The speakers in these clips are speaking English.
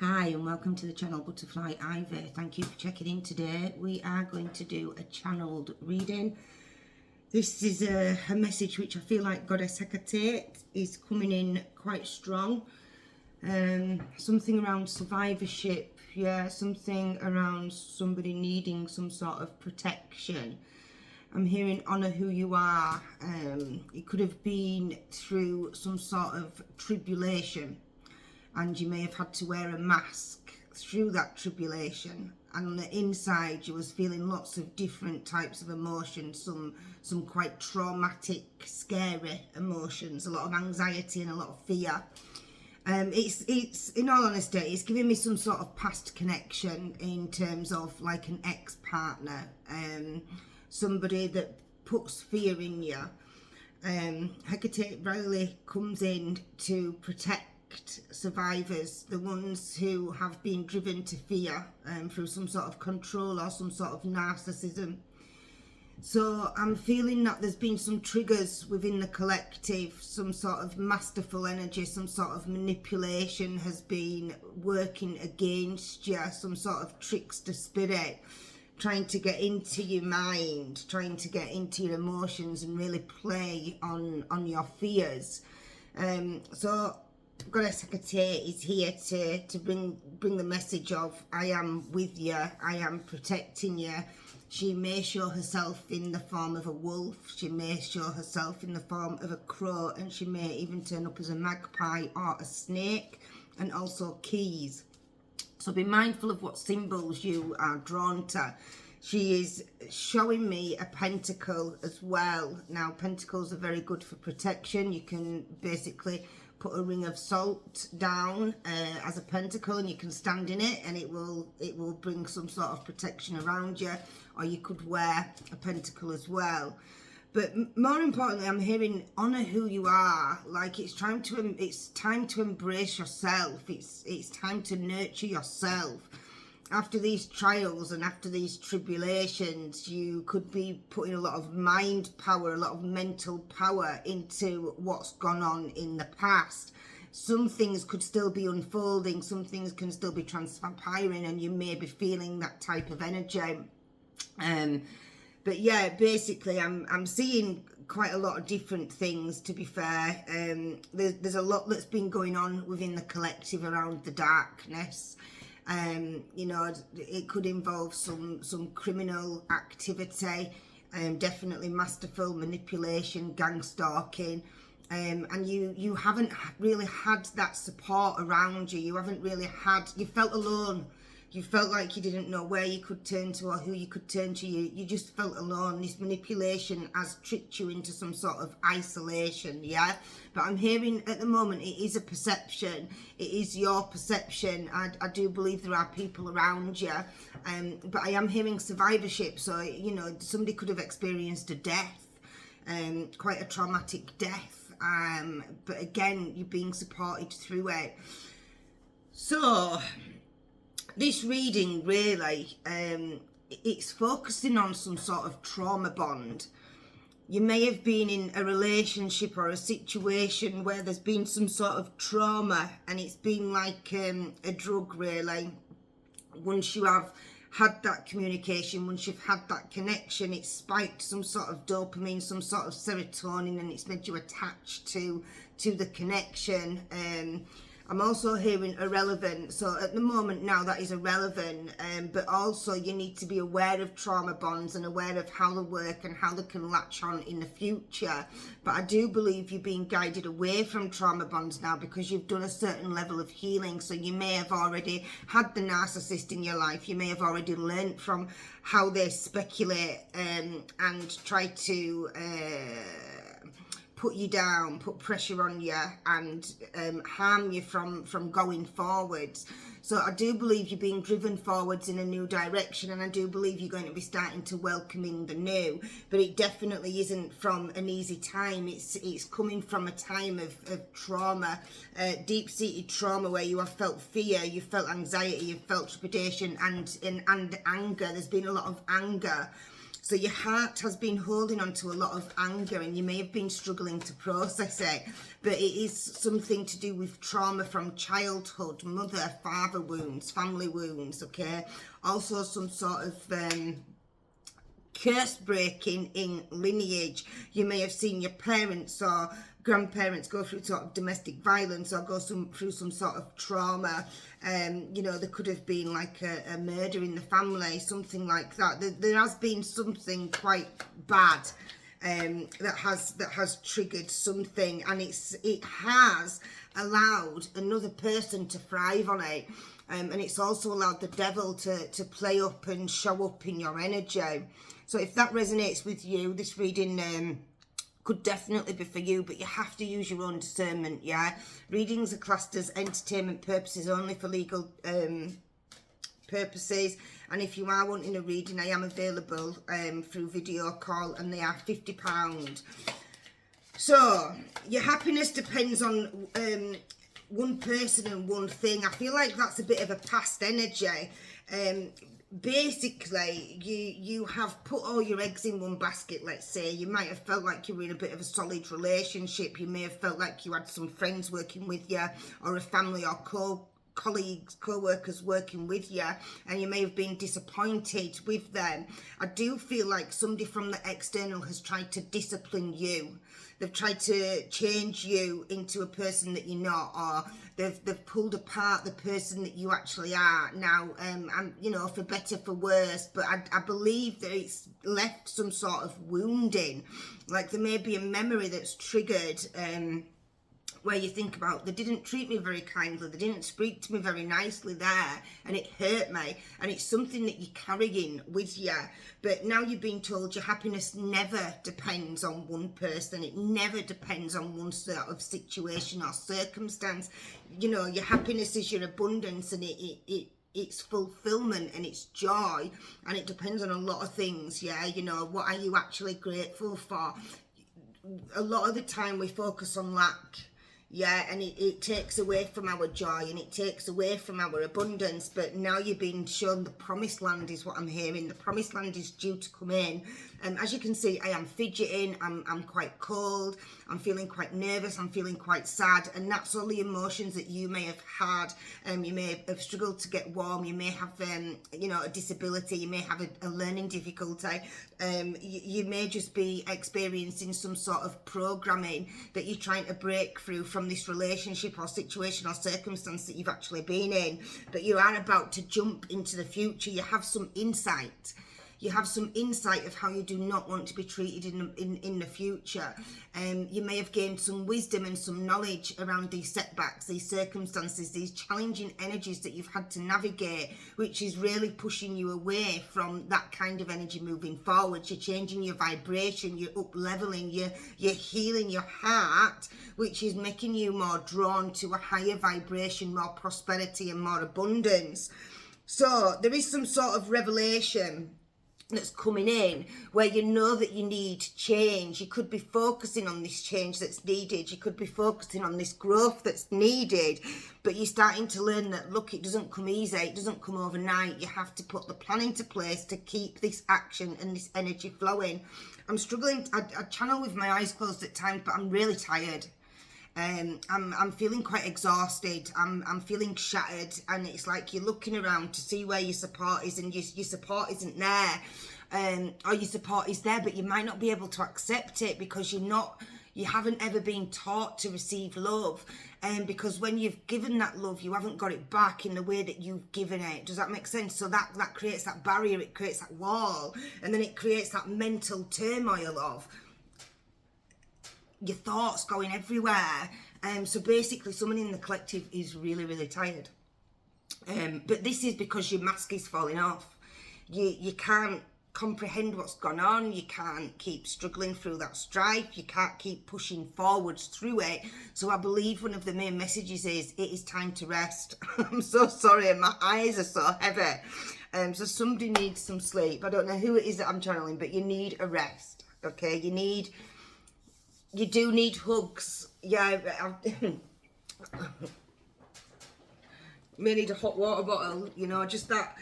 Hi and welcome to the channel Butterfly Ivy. Thank you for checking in today. We are going to do a channeled reading. This is a message which I feel like Goddess Hecate is coming in quite strong. Something around survivorship, yeah, something around somebody needing some sort of protection. I'm hearing honour who you are. It could have been through some sort of tribulation, and you may have had to wear a mask through that tribulation, and on the inside you was feeling lots of different types of emotions, some quite traumatic, scary emotions, a lot of anxiety and a lot of fear. It's in all honesty, it's giving me some sort of past connection in terms of like an ex-partner, somebody that puts fear in you. Hecate really comes in to protect survivors, the ones who have been driven to fear through some sort of control or some sort of narcissism. So I'm feeling that there's been some triggers within the collective, some sort of masterful energy, some sort of manipulation has been working against you, some sort of trickster spirit trying to get into your mind, trying to get into your emotions and really play on your fears. So Goddess Hecate is here to bring the message of I am with you, I am protecting you. She may show herself in the form of a wolf, she may show herself in the form of a crow, and she may even turn up as a magpie or a snake, and also keys. So be mindful of what symbols you are drawn to. She is showing me a pentacle as well. Now, pentacles are very good for protection. You can basically put a ring of salt down as a pentacle, and you can stand in it, and it will bring some sort of protection around you. Or you could wear a pentacle as well. But more importantly, I'm hearing honour who you are. Like it's time to embrace yourself. It's time to nurture yourself. After these trials and after these tribulations, you could be putting a lot of mind power, a lot of mental power into what's gone on in the past. Some things could still be unfolding, some things can still be transpiring, and you may be feeling that type of energy. But yeah, basically I'm seeing quite a lot of different things, to be fair. There's a lot that's been going on within the collective around the darkness. You know, it could involve some criminal activity, definitely masterful manipulation, gang stalking, and you haven't really had that support around you. You haven't really had, you felt alone. You felt like you didn't know where you could turn to or who you could turn to. You just felt alone. This manipulation has tricked you into some sort of isolation, yeah? But I'm hearing at the moment it is a perception. It is your perception. I do believe there are people around you. But I am hearing survivorship. So, you know, somebody could have experienced a death, quite a traumatic death. But again, you're being supported through it. So this reading really, it's focusing on some sort of trauma bond. You may have been in a relationship or a situation where there's been some sort of trauma, and it's been like a drug really. Once you have had that communication, once you've had that connection, it's spiked some sort of dopamine, some sort of serotonin, and it's made you attached to the connection. I'm also hearing irrelevant. So at the moment now that is irrelevant, but also you need to be aware of trauma bonds and aware of how they work and how they can latch on in the future. But I do believe you're being guided away from trauma bonds now because you've done a certain level of healing. So you may have already had the narcissist in your life. You may have already learned from how they speculate and try to put you down, put pressure on you, and harm you from going forwards. So I do believe you're being driven forwards in a new direction, and I do believe you're going to be starting to welcoming the new. But it definitely isn't from an easy time. It's coming from a time of trauma, deep-seated trauma, where you have felt fear, you felt anxiety, you felt trepidation, and anger. There's been a lot of anger. So your heart has been holding on to a lot of anger, and you may have been struggling to process it, but it is something to do with trauma from childhood, mother, father wounds, family wounds, okay? Also some sort of curse breaking in lineage. You may have seen your parents or grandparents go through sort of domestic violence or go through some sort of trauma. You know, there could have been like a murder in the family, something like that. There has been something quite bad that has triggered something, and it has allowed another person to thrive on it. And it's also allowed the devil to play up and show up in your energy. So if that resonates with you, this reading could definitely be for you, but you have to use your own discernment, yeah? Readings are classed as entertainment purposes only, for legal purposes. And if you are wanting a reading, I am available through video call, and they are £50. So your happiness depends on one person and one thing. I feel like that's a bit of a past energy. Basically, you have put all your eggs in one basket, let's say. You might have felt like you were in a bit of a solid relationship. You may have felt like you had some friends working with you, or a family or colleagues, co-workers working with you, and you may have been disappointed with them. I do feel like somebody from the external has tried to discipline you. They've tried to change you into a person that you're not, or they've pulled apart the person that you actually are now, and you know, for better, for worse. But I believe that it's left some sort of wounding, like there may be a memory that's triggered, where you think about, they didn't treat me very kindly, they didn't speak to me very nicely there, and it hurt me, and it's something that you're carrying with you. But now you've been told your happiness never depends on one person, it never depends on one sort of situation or circumstance. You know, your happiness is your abundance, and it's fulfillment and it's joy, and it depends on a lot of things, yeah? You know, what are you actually grateful for? A lot of the time we focus on lack, yeah, and it takes away from our joy, and it takes away from our abundance. But now you're being shown the promised land is what I'm hearing. The promised land is due to come in. And as you can see, I am fidgeting, I'm quite cold, I'm feeling quite nervous, I'm feeling quite sad, and that's all the emotions that you may have had. You may have struggled to get warm, you may have you know, a disability, you may have a learning difficulty, you may just be experiencing some sort of programming that you're trying to break through from this relationship or situation or circumstance that you've actually been in. But you are about to jump into the future. You have some insight. You have some insight of how you do not want to be treated in the future. You may have gained some wisdom and some knowledge around these setbacks, these circumstances, these challenging energies that you've had to navigate, which is really pushing you away from that kind of energy moving forward. You're changing your vibration, you're up-leveling, you're healing your heart, which is making you more drawn to a higher vibration, more prosperity and more abundance. So there is some sort of revelation that's coming in where you know that you need change. You could be focusing on this change that's needed, you could be focusing on this growth that's needed, but you're starting to learn that, look, it doesn't come easy, it doesn't come overnight. You have to put the plan into place to keep this action and this energy flowing. I'm struggling, I channel with my eyes closed at times, but I'm really tired. I'm feeling quite exhausted, I'm feeling shattered, and it's like you're looking around to see where your support is, and your support isn't there, or your support is there, but you might not be able to accept it because you haven't ever been taught to receive love, because when you've given that love, you haven't got it back in the way that you've given it. Does that make sense? So that creates that barrier, it creates that wall, and then it creates that mental turmoil of your thoughts going everywhere. So basically someone in the collective is really, really tired. But this is because your mask is falling off. You can't comprehend what's gone on. You can't keep struggling through that strife. You can't keep pushing forwards through it. So I believe one of the main messages is it is time to rest. I'm so sorry, my eyes are so heavy. So somebody needs some sleep. I don't know who it is that I'm channeling, but you need a rest, okay? You do need hugs. Yeah, may need a hot water bottle, you know, just that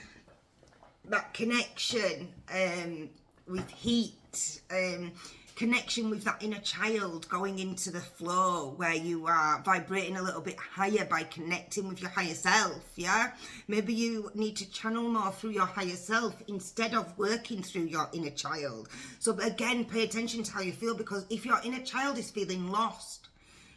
connection. with heat, connection with that inner child, going into the flow where you are vibrating a little bit higher by connecting with your higher self. Yeah, maybe you need to channel more through your higher self instead of working through your inner child. So again, pay attention to how you feel, because if your inner child is feeling lost,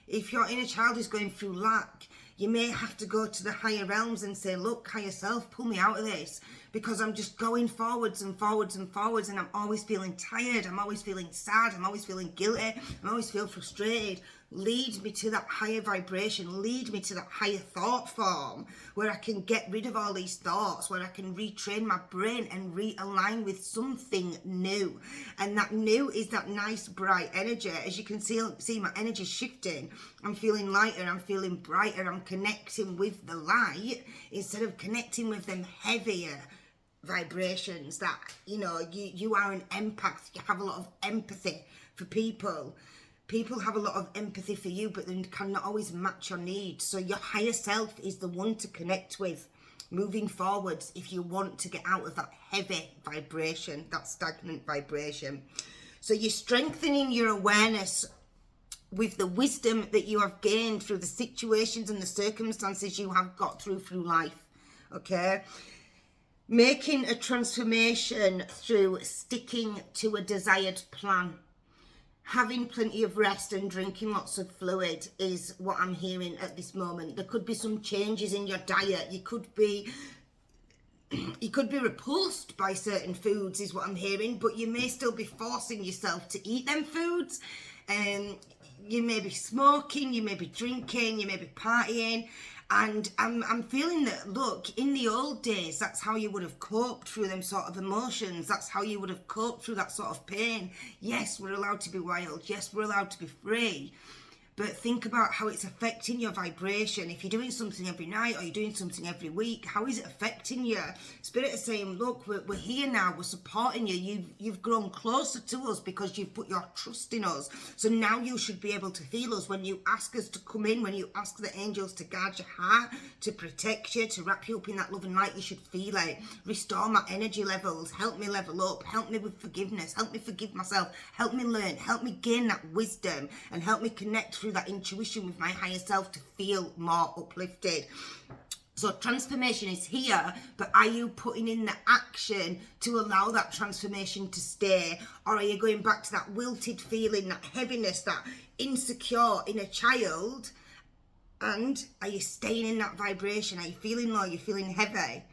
if your inner child is going through lack, you may have to go to the higher realms and say, look, higher self, pull me out of this, because I'm just going forwards and forwards and forwards, and I'm always feeling tired, I'm always feeling sad, I'm always feeling guilty, I always feel frustrated. Lead me to that higher vibration, lead me to that higher thought form where I can get rid of all these thoughts, where I can retrain my brain and realign with something new. And that new is that nice bright energy. As you can see my energy shifting. I'm feeling lighter, I'm feeling brighter, I'm connecting with the light instead of connecting with them heavier vibrations that, you know, you are an empath, you have a lot of empathy for people. People have a lot of empathy for you, but they cannot always match your needs. So your higher self is the one to connect with moving forwards if you want to get out of that heavy vibration, that stagnant vibration. So you're strengthening your awareness with the wisdom that you have gained through the situations and the circumstances you have got through life. Okay? Making a transformation through sticking to a desired plan. Having plenty of rest and drinking lots of fluid is what I'm hearing at this moment. There could be some changes in your diet. You could be repulsed by certain foods is what I'm hearing, but you may still be forcing yourself to eat them foods. You may be smoking, you may be drinking, you may be partying. And I'm feeling that, look, in the old days, that's how you would have coped through them sort of emotions. That's how you would have coped through that sort of pain. Yes, we're allowed to be wild. Yes, we're allowed to be free. But think about how it's affecting your vibration. If you're doing something every night or you're doing something every week, how is it affecting you? Spirit is saying, look, we're here now, we're supporting you. You've grown closer to us because you've put your trust in us. So now you should be able to feel us. When you ask us to come in, when you ask the angels to guard your heart, to protect you, to wrap you up in that love and light, you should feel it. Restore my energy levels, help me level up, help me with forgiveness, help me forgive myself, help me learn, help me gain that wisdom, and help me connect through that intuition with my higher self to feel more uplifted. So transformation is here, but are you putting in the action to allow that transformation to stay? Or are you going back to that wilted feeling, that heaviness, that insecure inner child? And are you staying in that vibration? Are you feeling low? Are you feeling heavy?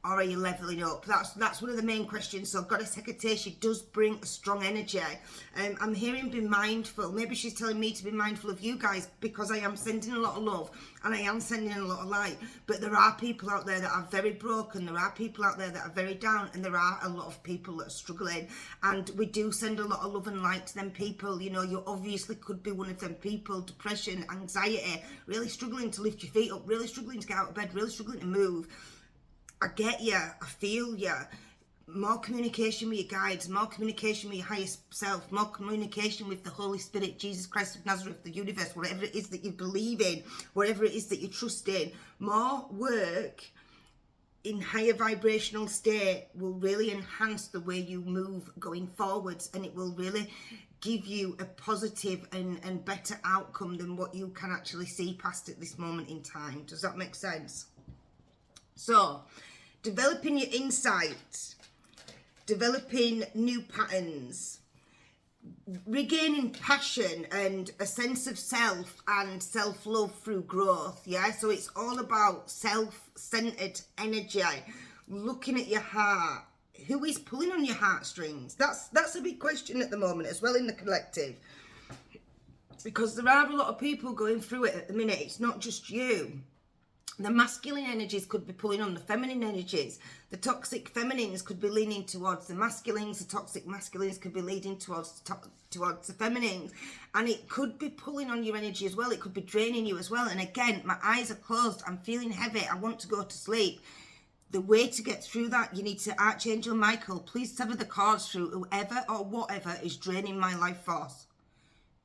Or are you leveling up? That's one of the main questions. So Goddess Hecate, she does bring a strong energy. I'm hearing be mindful. Maybe she's telling me to be mindful of you guys, because I am sending a lot of love and I am sending a lot of light. But there are people out there that are very broken. There are people out there that are very down, and there are a lot of people that are struggling. And we do send a lot of love and light to them people. You know, you obviously could be one of them people. Depression, anxiety, really struggling to lift your feet up, really struggling to get out of bed, really struggling to move. I get you, I feel you. More communication with your guides, more communication with your higher self, more communication with the Holy Spirit, Jesus Christ of Nazareth, the universe, whatever it is that you believe in, whatever it is that you trust in. More work in higher vibrational state will really enhance the way you move going forwards, and it will really give you a positive and better outcome than what you can actually see past at this moment in time. Does that make sense? So, developing your insight, developing new patterns, regaining passion and a sense of self and self-love through growth, yeah? So it's all about self-centered energy, looking at your heart. Who is pulling on your heartstrings? That's a big question at the moment as well in the collective. Because there are a lot of people going through it at the minute. It's not just you. The masculine energies could be pulling on the feminine energies. The toxic feminines could be leaning towards the masculines. The toxic masculines could be leading towards the feminines. And it could be pulling on your energy as well. It could be draining you as well. And again, my eyes are closed. I'm feeling heavy. I want to go to sleep. The way to get through that, you need to, Archangel Michael, please sever the cords through whoever or whatever is draining my life force.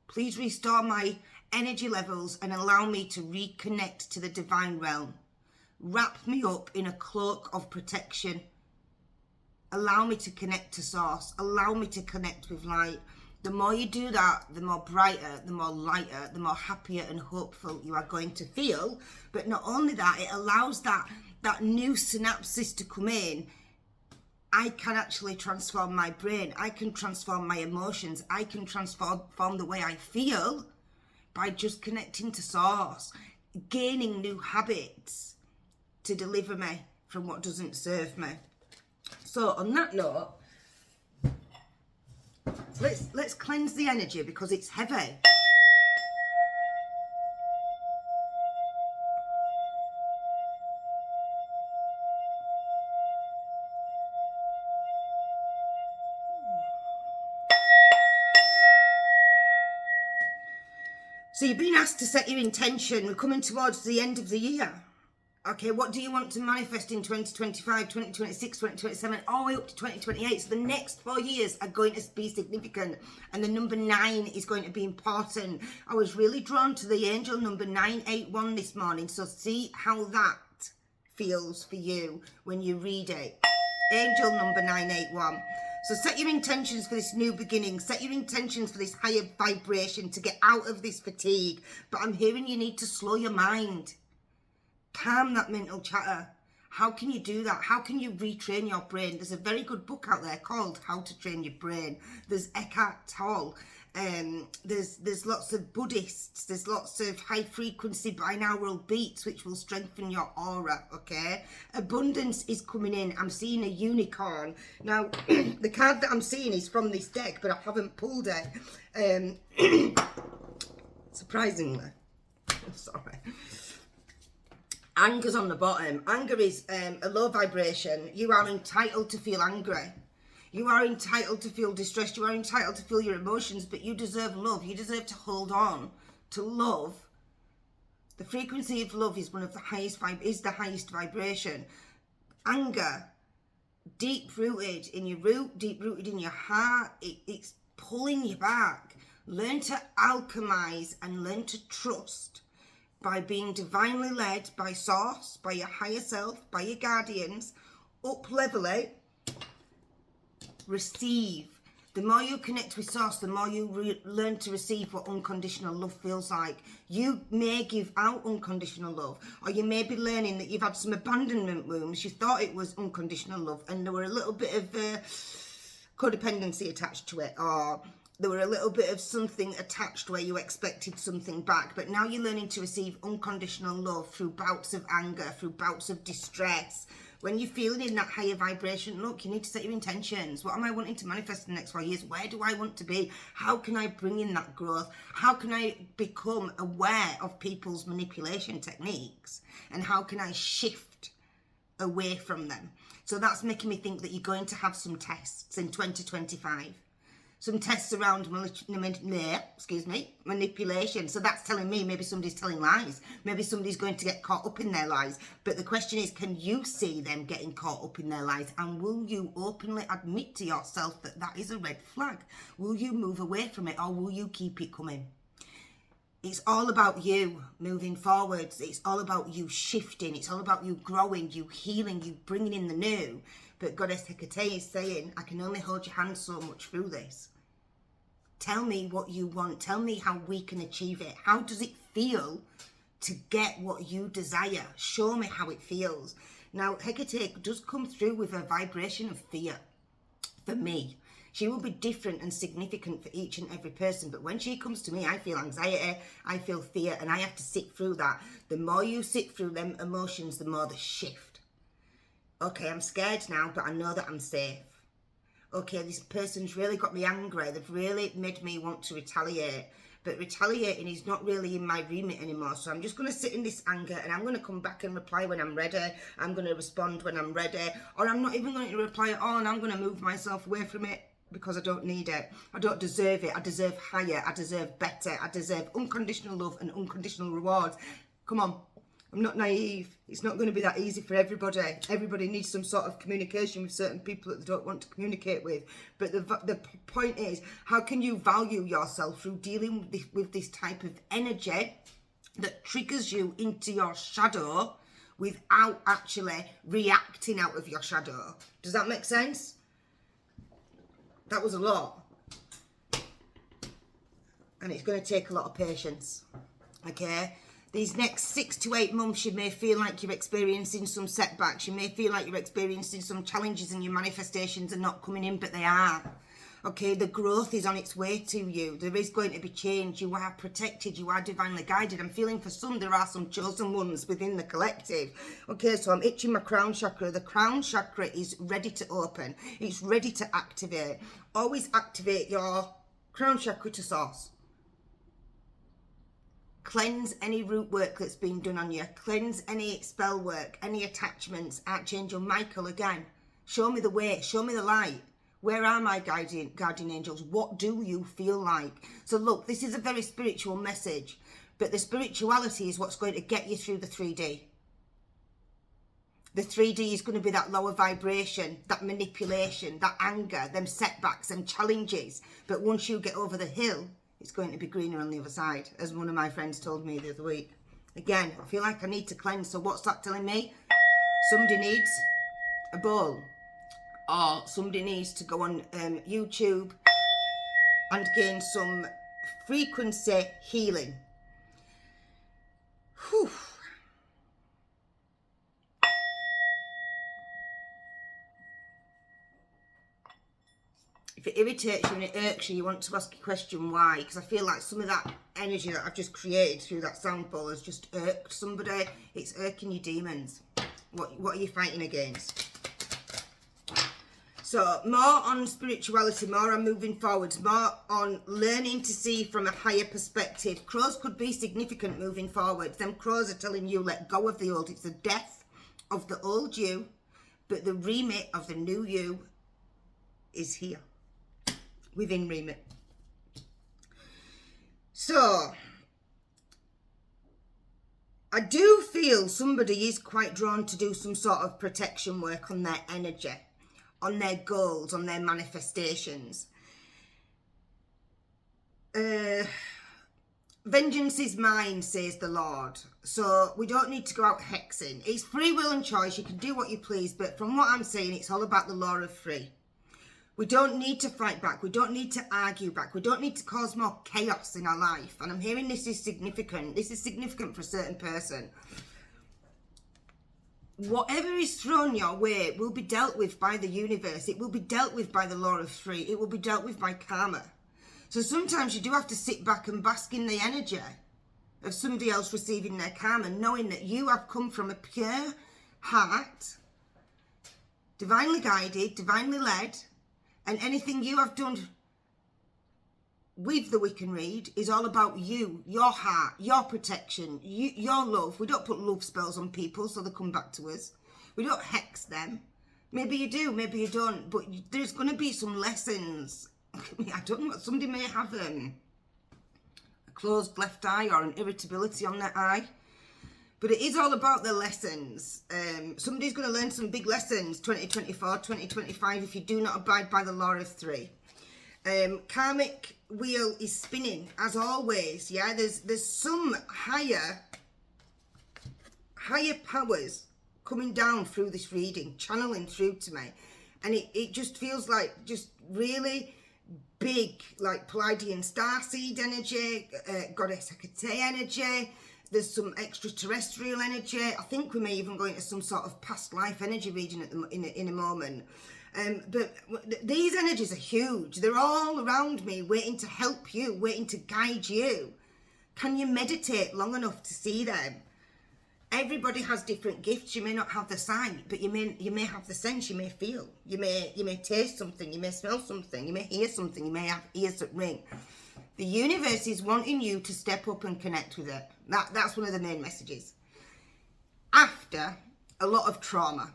Please restore my energy levels and allow me to reconnect to the divine realm. Wrap me up in a cloak of protection. Allow me to connect to source. Allow me to connect with light. The more you do that, the more brighter, the more lighter, the more happier and hopeful you are going to feel. But not only that, it allows that new synapses to come in. I can actually transform my brain. I can transform my emotions. I can transform the way I feel by just connecting to source, gaining new habits to deliver me from what doesn't serve me. So on that note, let's cleanse the energy because it's heavy. So you've been asked to set your intention. We're coming towards the end of the year. Okay, what do you want to manifest in 2025, 2026, 2027, all the way up to 2028? So the next 4 years are going to be significant. And the number 9 is going to be important. I was really drawn to the angel number 981 this morning. So see how that feels for you when you read it. Angel number 981. So set your intentions for this new beginning. Set your intentions for this higher vibration to get out of this fatigue. But I'm hearing you need to slow your mind. Calm that mental chatter. How can you do that? How can you retrain your brain? There's a very good book out there called How to Train Your Brain. There's Eckhart Tolle. There's lots of Buddhists. There's lots of high frequency binaural beats which will strengthen your aura, okay? Abundance is coming in. I'm seeing a unicorn. Now, the card that I'm seeing is from this deck, but I haven't pulled it. Surprisingly. Sorry. Anger's on the bottom. Anger is a low vibration. You are entitled to feel angry. You are entitled to feel distressed. You are entitled to feel your emotions, but you deserve love. You deserve to hold on to love. The frequency of love is one of the highest vibration. Anger, deep rooted in your root, deep rooted in your heart. It's pulling you back. Learn to alchemize and learn to trust by being divinely led by source, by your higher self, by your guardians. Up level it. Receive. The more you connect with source, the more you learn to receive what unconditional love feels like. You may give out unconditional love, or you may be learning that you've had some abandonment wounds. You thought it was unconditional love and there were a little bit of codependency attached to it, or there were a little bit of something attached where you expected something back. But now you're learning to receive unconditional love through bouts of anger, through bouts of distress. When you're feeling in that higher vibration, look, you need to set your intentions. What am I wanting to manifest in the next 4 years? Where do I want to be? How can I bring in that growth? How can I become aware of people's manipulation techniques? And how can I shift away from them? So that's making me think that you're going to have some tests in 2025. Some tests around manipulation. So that's telling me maybe somebody's telling lies. Maybe somebody's going to get caught up in their lies. But the question is, can you see them getting caught up in their lies? And will you openly admit to yourself that that is a red flag? Will you move away from it, or will you keep it coming? It's all about you moving forwards. It's all about you shifting. It's all about you growing, you healing, you bringing in the new. But Goddess Hecate is saying, I can only hold your hand so much through this. Tell me what you want. Tell me how we can achieve it. How does it feel to get what you desire? Show me how it feels. Now, Hecate does come through with a vibration of fear for me. She will be different and significant for each and every person. But when she comes to me, I feel anxiety, I feel fear, and I have to sit through that. The more you sit through them emotions, the more the shift. Okay, I'm scared now, but I know that I'm safe. Okay, this person's really got me angry. They've really made me want to retaliate. But retaliating is not really in my remit anymore. So I'm just going to sit in this anger, and I'm going to come back and reply when I'm ready. I'm going to respond when I'm ready. Or I'm not even going to reply at all, and I'm going to move myself away from it because I don't need it. I don't deserve it. I deserve higher. I deserve better. I deserve unconditional love and unconditional rewards. Come on. I'm not naive. It's not going to be that easy for everybody. Everybody needs some sort of communication with certain people that they don't want to communicate with. But the point is, how can you value yourself through dealing with this type of energy that triggers you into your shadow without actually reacting out of your shadow. Does that make sense? That was a lot. And it's going to take a lot of patience. Okay? These next 6 to 8 months, you may feel like you're experiencing some setbacks. You may feel like you're experiencing some challenges and your manifestations are not coming in, but they are. Okay, the growth is on its way to you. There is going to be change. You are protected. You are divinely guided. I'm feeling for some, there are some chosen ones within the collective. Okay, so I'm itching my crown chakra. The crown chakra is ready to open. It's ready to activate. Always activate your crown chakra to source. Cleanse any root work that's been done on you. Cleanse any spell work, any attachments. Archangel Michael again. Show me the way. Show me the light. Where are my guardian angels? What do you feel like? So look, this is a very spiritual message, but the spirituality is what's going to get you through the 3D. The 3D is going to be that lower vibration, that manipulation, that anger, them setbacks, them challenges. But once you get over the hill, it's going to be greener on the other side, as one of my friends told me the other week. Again, I feel like I need to cleanse. So what's that telling me? Somebody needs a bowl. Or somebody needs to go on YouTube and gain some frequency healing. Whew. If it irritates you and it irks you, you want to ask a question why. Because I feel like some of that energy that I've just created through that sound bowl has just irked somebody. It's irking your demons. What are you fighting against? So more on spirituality, more on moving forwards, more on learning to see from a higher perspective. Crows could be significant moving forward. Them crows are telling you let go of the old. It's the death of the old you, but the remit of the new you is here, within remit. So I do feel somebody is quite drawn to do some sort of protection work on their energy, on their goals, on their manifestations. Vengeance is mine, says the Lord. So we don't need to go out hexing. It's free will and choice. You can do what you please. But from what I'm saying, it's all about the law of free. We don't need to fight back. We don't need to argue back. We don't need to cause more chaos in our life. And I'm hearing this is significant. This is significant for a certain person. Whatever is thrown your way will be dealt with by the universe. It will be dealt with by the law of three. It will be dealt with by karma. So sometimes you do have to sit back and bask in the energy of somebody else receiving their karma, knowing that you have come from a pure heart, divinely guided, divinely led, and anything you have done with the Wiccan Read is all about you, your heart, your protection, your love. We don't put love spells on people so they come back to us. We don't hex them. Maybe you do, maybe you don't, but there's going to be some lessons. I don't know, somebody may have a closed left eye or an irritability on their eye. But it is all about the lessons. Somebody's going to learn some big lessons 2024, 2025 if you do not abide by the law of three. Karmic wheel is spinning as always. Yeah, there's some higher powers coming down through this reading, channeling through to me, and it just feels like just really big, like Pleiadian starseed energy, goddess Hecate energy. There's some extraterrestrial energy. I think we may even go into some sort of past life energy reading in a moment. But these energies are huge. They're all around me, waiting to help you, waiting to guide you. Can you meditate long enough to see them? Everybody has different gifts. You may not have the sight, but you may have the sense. You may feel. You may taste something. You may smell something. You may hear something. You may have ears that ring. The universe is wanting you to step up and connect with it. That's one of the main messages. After a lot of trauma.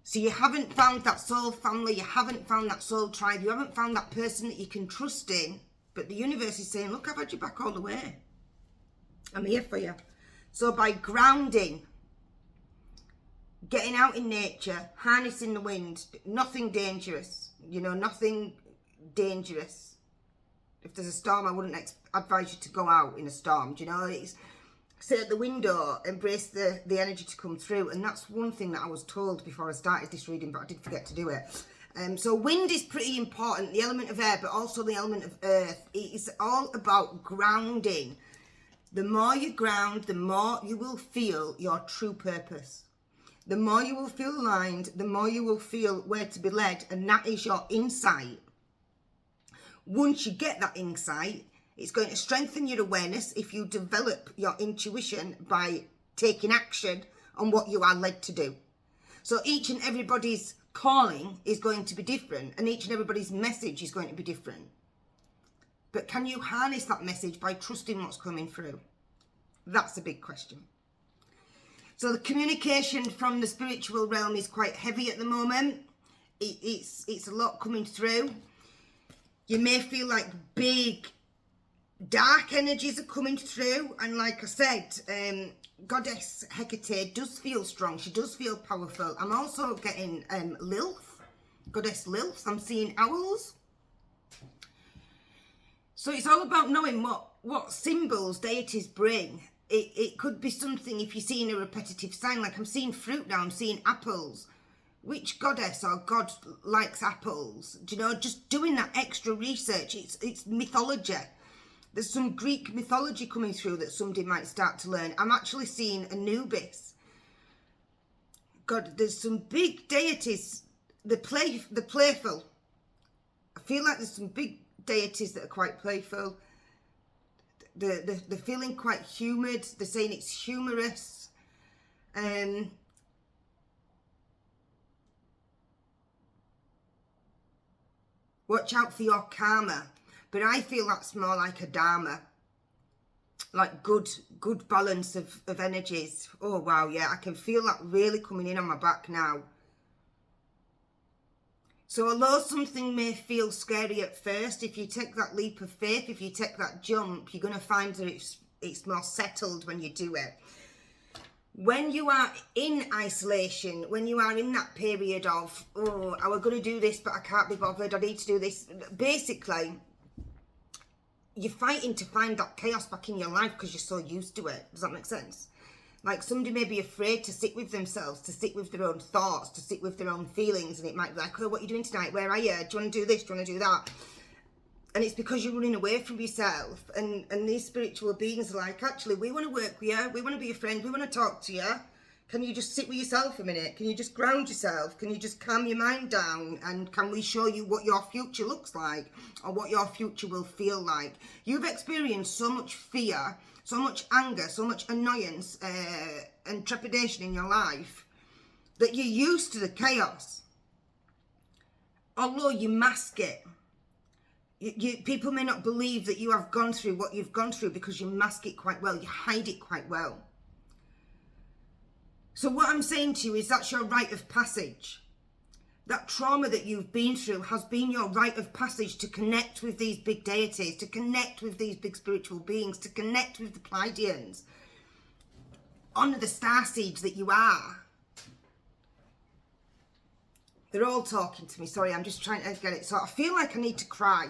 So you haven't found that soul family, you haven't found that soul tribe, you haven't found that person that you can trust in, but the universe is saying, look, I've had you back all the way. I'm here for you. So by grounding, getting out in nature, harnessing the wind, nothing dangerous, nothing dangerous. If there's a storm, I wouldn't advise you to go out in a storm, it's sit at the window, embrace the energy to come through. And that's one thing that I was told before I started this reading, but I did forget to do it. So wind is pretty important, the element of air, but also the element of earth. It is all about grounding. The more you ground, the more you will feel your true purpose. The more you will feel aligned, the more you will feel where to be led, and that is your insight. Once you get that insight, it's going to strengthen your awareness if you develop your intuition by taking action on what you are led to do. So each and everybody's calling is going to be different, and each and everybody's message is going to be different. But can you harness that message by trusting what's coming through? That's a big question. So the communication from the spiritual realm is quite heavy at the moment. It's a lot coming through. You may feel like big dark energies are coming through, and like I said, Goddess Hecate does feel strong. She does feel powerful. I'm also getting Lilith, Goddess Lilith. I'm seeing owls. So it's all about knowing what symbols deities bring. It could be something, if you're seeing a repetitive sign, like I'm seeing fruit now, I'm seeing apples. Which goddess or god likes apples? Do you know, just doing that extra research. It's mythology. There's some Greek mythology coming through that somebody might start to learn. I'm actually seeing Anubis. God, there's some big deities, the playful. I feel like there's some big deities that are quite playful. They're feeling quite humoured. They're saying it's humorous. Watch out for your karma. But I feel that's more like a dharma. Like good balance of energies. Oh, wow, yeah. I can feel that really coming in on my back now. So although something may feel scary at first, if you take that leap of faith, if you take that jump, you're going to find that it's more settled when you do it. When you are in isolation, when you are in that period of, oh, I was going to do this, but I can't be bothered, I need to do this. Basically, you're fighting to find that chaos back in your life because you're so used to it. Does that make sense? Like somebody may be afraid to sit with themselves, to sit with their own thoughts, to sit with their own feelings. And it might be like, oh, what are you doing tonight? Where are you? Do you want to do this? Do you want to do that? And it's because you're running away from yourself. And these spiritual beings are like, actually, we want to work with you. We want to be a friend. We want to talk to you. Can you just sit with yourself a minute? Can you just ground yourself? Can you just calm your mind down? And can we show you what your future looks like, or what your future will feel like? You've experienced so much fear, so much anger, so much annoyance and trepidation in your life that you're used to the chaos. Although you mask it. People may not believe that you have gone through what you've gone through because you mask it quite well. You hide it quite well. So what I'm saying to you is that's your rite of passage. That trauma that you've been through has been your rite of passage to connect with these big deities, to connect with these big spiritual beings, to connect with the Pleiadians. Honor the starseeds that you are. They're all talking to me. Sorry, I'm just trying to get it. So I feel like I need to cry.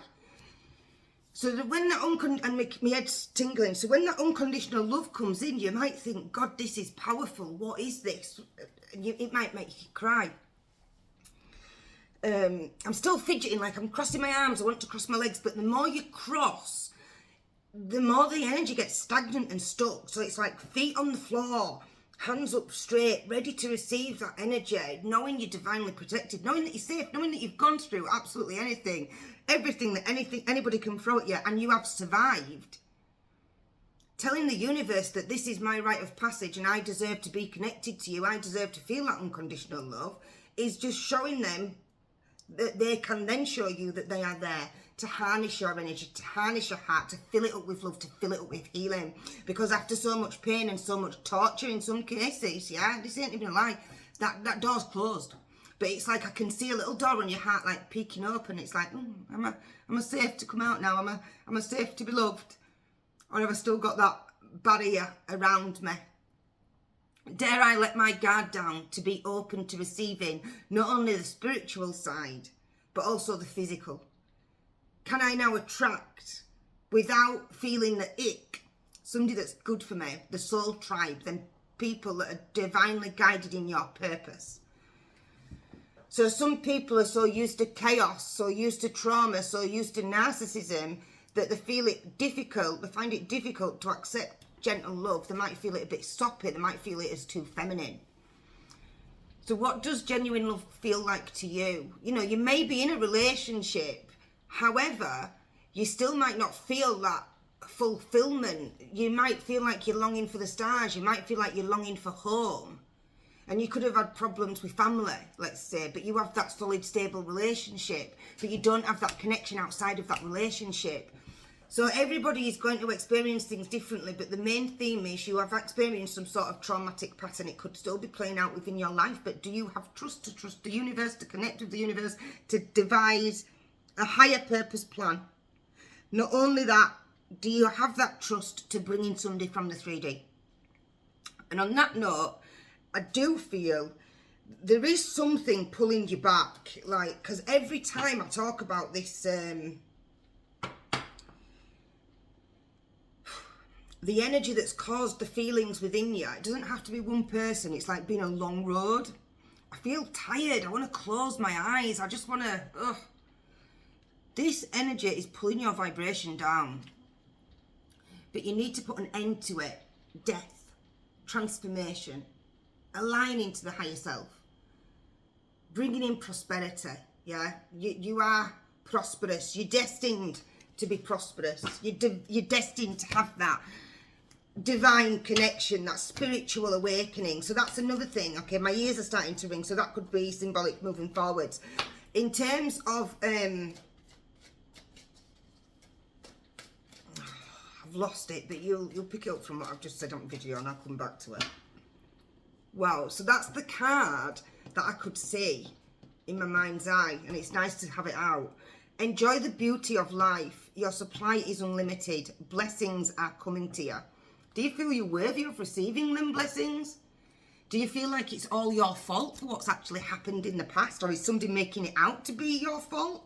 So that when that and my head's tingling. So when that unconditional love comes in, you might think, God, this is powerful. What is this? It might make you cry. I'm still fidgeting, like I'm crossing my arms. I want to cross my legs. But the more you cross, the more the energy gets stagnant and stuck. So it's like feet on the floor, hands up straight, ready to receive that energy, knowing you're divinely protected, knowing that you're safe, knowing that you've gone through absolutely anything, everything that anybody can throw at you, and you have survived. Telling the universe that this is my rite of passage and I deserve to be connected to you, I deserve to feel that unconditional love, is just showing them that they can then show you that they are there to harness your energy, to harness your heart, to fill it up with love, to fill it up with healing. Because after so much pain and so much torture in some cases, yeah, this ain't even a lie, that door's closed. But it's like I can see a little door on your heart like peeking open. It's like, am I safe to come out now? Am I safe to be loved? Or have I still got that barrier around me? Dare I let my guard down to be open to receiving not only the spiritual side, but also the physical? Can I now attract without feeling the ick? somebody that's good for me, the soul tribe, then people that are divinely guided in your purpose. So some people are so used to chaos, so used to trauma, so used to narcissism that they find it difficult to accept gentle love. They might feel it a bit soppy, they might feel it as too feminine. So what does genuine love feel like to you? You know, you may be in a relationship, however, you still might not feel that fulfillment. You might feel like you're longing for the stars, you might feel like you're longing for home. And you could have had problems with family, let's say, but you have that solid, stable relationship, but you don't have that connection outside of that relationship. So everybody is going to experience things differently, but the main theme is you have experienced some sort of traumatic pattern. It could still be playing out within your life, but do you have trust to trust the universe, to connect with the universe, to devise a higher purpose plan? Not only that, do you have that trust to bring in somebody from the 3D? And on that note, I do feel there is something pulling you back, like, because every time I talk about this, the energy that's caused the feelings within you, it doesn't have to be one person. It's like being a long road. I feel tired. I want to close my eyes. I just want to, This energy is pulling your vibration down. But you need to put an end to it. Death, transformation, aligning to the higher self, bringing in prosperity. Yeah, you are prosperous. You're destined to be prosperous. You're destined to have that divine connection, that spiritual awakening. So that's another thing. Okay, my ears are starting to ring, so that could be symbolic moving forwards. In terms of I've lost it, but you'll pick it up from what I've just said on video, and I'll come back to it. Wow, so that's the card that I could see in my mind's eye, and it's nice to have it out. Enjoy the beauty of life. Your supply is unlimited. Blessings are coming to you. Do you feel you're worthy of receiving them blessings? Do you feel like it's all your fault for what's actually happened in the past, or is somebody making it out to be your fault?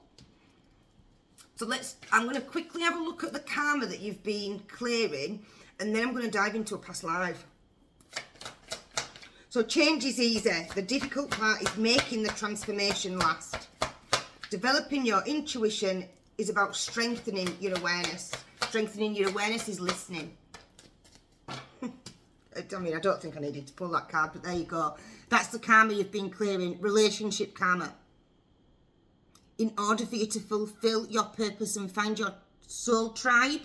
So I'm going to quickly have a look at the karma that you've been clearing, and then I'm going to dive into a past life. So change is easy. The difficult part is making the transformation last. Developing your intuition is about strengthening your awareness. Strengthening your awareness is listening. I mean, I don't think I needed to pull that card, but there you go. That's the karma you've been clearing. Relationship karma. In order for you to fulfill your purpose and find your soul tribe,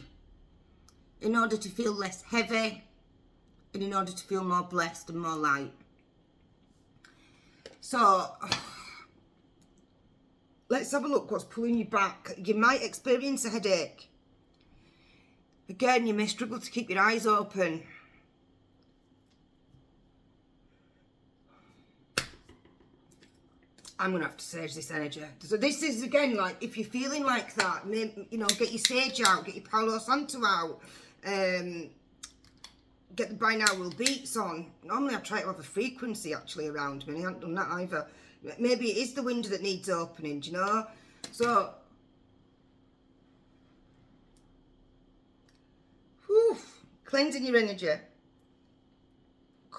in order to feel less heavy, and in order to feel more blessed and more light. So, let's have a look what's pulling you back. You might experience a headache. Again, you may struggle to keep your eyes open. I'm going to have to sage this energy. So this is, again, like, if you're feeling like that, maybe, get your sage out, get your Palo Santo out, get the binaural beats on. Normally I try to have a frequency actually around me, and I haven't done that either. Maybe it is the window that needs opening, do you know? So, cleansing your energy.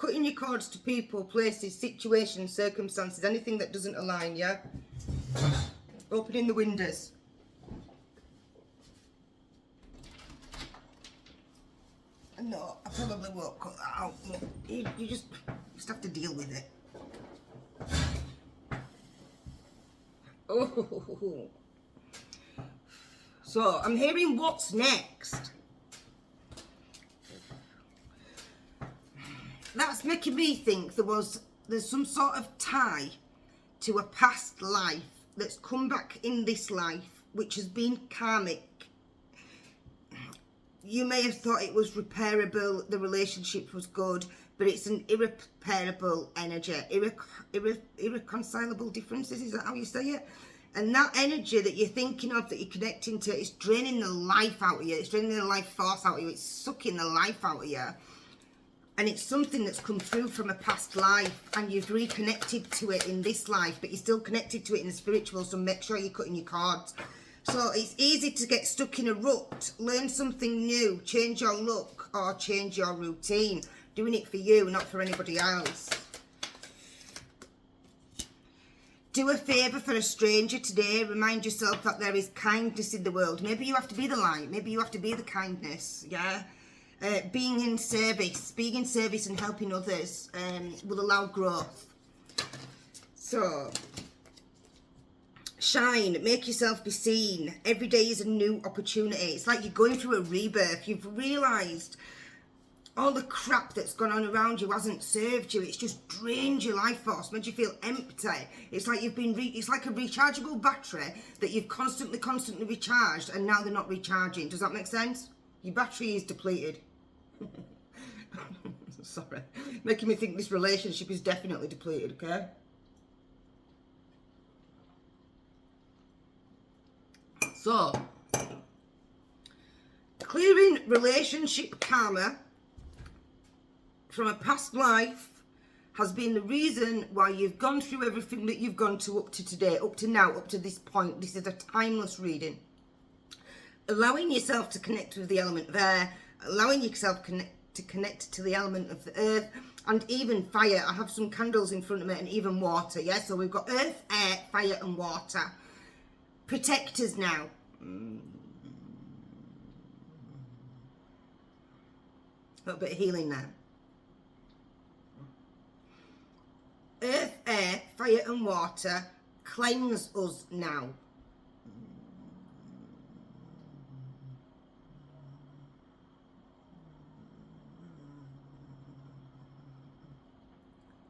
Cutting your cords to people, places, situations, circumstances, anything that doesn't align, yeah? Opening the windows. No, I probably won't cut that out. You just have to deal with it. Oh. So, I'm hearing what's next. That's making me think there's some sort of tie to a past life that's come back in this life, which has been karmic. You may have thought it was repairable, the relationship was good, but it's an irreparable energy. Irreconcilable differences, is that how you say it? And that energy that you're thinking of, that you're connecting to, it's draining the life out of you. It's draining the life force out of you. It's sucking the life out of you. And it's something that's come through from a past life, and you've reconnected to it in this life, but you're still connected to it in the spiritual, so make sure you're cutting your cords. So it's easy to get stuck in a rut, learn something new, change your look, work or change your routine. Doing it for you, not for anybody else. Do a favour for a stranger today. Remind yourself that there is kindness in the world. Maybe you have to be the light. Maybe you have to be the kindness. Yeah. Being in service and helping others will allow growth. So, shine. Make yourself be seen. Every day is a new opportunity. It's like you're going through a rebirth. You've realised all the crap that's gone on around you hasn't served you. It's just drained your life force, made you feel empty. It's like you've been, it's like a rechargeable battery that you've constantly recharged, and now they're not recharging. Does that make sense? Your battery is depleted. Sorry. Making me think this relationship is definitely depleted, okay? So, clearing relationship karma from a past life has been the reason why you've gone through everything that you've gone to up to today, up to now, up to this point. This is a timeless reading. Allowing yourself to connect with the element of air, allowing yourself to connect to the element of the earth, and even fire. I have some candles in front of me, and even water, yeah? So we've got earth, air, fire, and water. Protectors now. A little bit of healing now. Earth, air, fire and water, cleanse us now.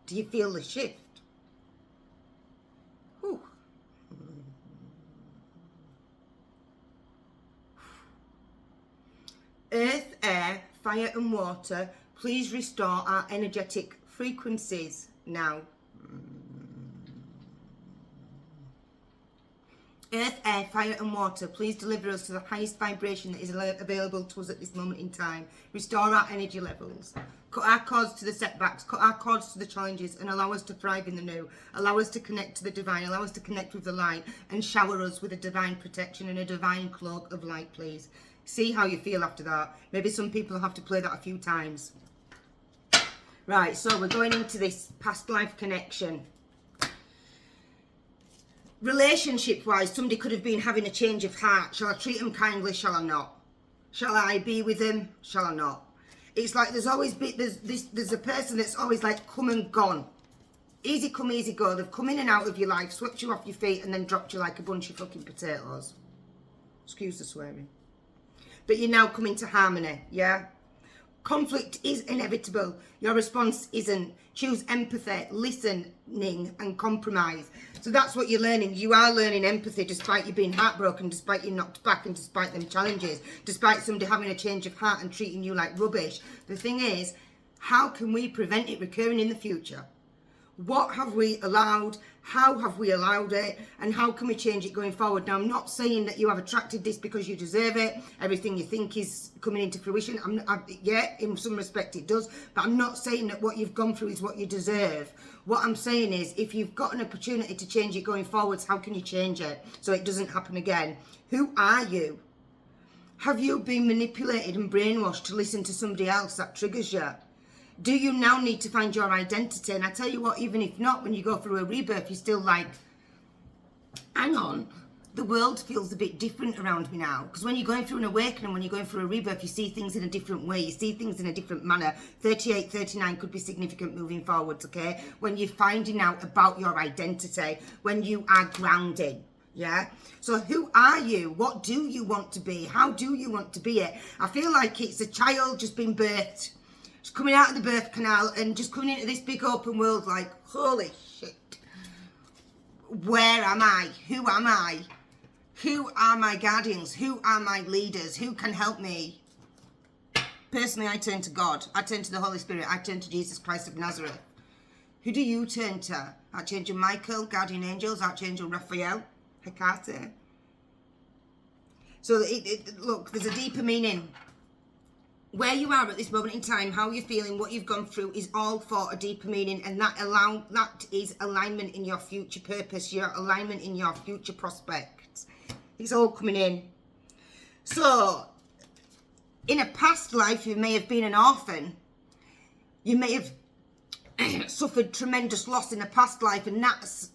Do you feel the shift? Whew. Earth, air, fire and water, please restore our energetic frequencies now. Earth, air, fire and water, please deliver us to the highest vibration that is available to us at this moment in time. Restore our energy levels. Cut our cords to the setbacks, cut our cords to the challenges, and allow us to thrive in the new. Allow us to connect to the divine, allow us to connect with the light, and shower us with a divine protection and a divine cloak of light, please. See how you feel after that. Maybe some people have to play that a few times. Right, so we're going into this past life connection. Relationship-wise, somebody could have been having a change of heart. Shall I treat them kindly? Shall I not? Shall I be with them? Shall I not? It's like there's always there's a person that's always like come and gone. Easy come, easy go. They've come in and out of your life, swept you off your feet, and then dropped you like a bunch of fucking potatoes. Excuse the swearing. But you're now coming to harmony, yeah? Conflict is inevitable. Your response isn't. Choose empathy, listening, and compromise. So that's what you're learning. You are learning empathy despite you being heartbroken, despite you knocked back, and despite them challenges, despite somebody having a change of heart and treating you like rubbish. The thing is, how can we prevent it recurring in the future? What have we allowed? How have we allowed it? And how can we change it going forward? Now, I'm not saying that you have attracted this because you deserve it. Everything you think is coming into fruition. Yeah, in some respect it does. But I'm not saying that what you've gone through is what you deserve. What I'm saying is, if you've got an opportunity to change it going forwards, how can you change it so it doesn't happen again? Who are you? Have you been manipulated and brainwashed to listen to somebody else that triggers you? Do you now need to find your identity? And I tell you what, even if not, when you go through a rebirth, you're still like, hang on, the world feels a bit different around me now. Because when you're going through an awakening, when you're going through a rebirth, you see things in a different way. You see things in a different manner. 38, 39 could be significant moving forwards, okay? When you're finding out about your identity, when you are grounding. Yeah. So who are you? What do you want to be? How do you want to be it? I feel like it's a child just being birthed. Just coming out of the birth canal and just coming into this big open world like, holy shit. Where am I? Who am I? Who are my guardians? Who are my leaders? Who can help me? Personally, I turn to God. I turn to the Holy Spirit. I turn to Jesus Christ of Nazareth. Who do you turn to? Archangel Michael, guardian angels, Archangel Raphael, Hecate. So look, there's a deeper meaning. Where you are at this moment in time, how you're feeling, what you've gone through is all for a deeper meaning, and that is alignment in your future purpose, your alignment in your future prospects. It's all coming in. So, in a past life, you may have been an orphan. You may have suffered tremendous loss in a past life, and that's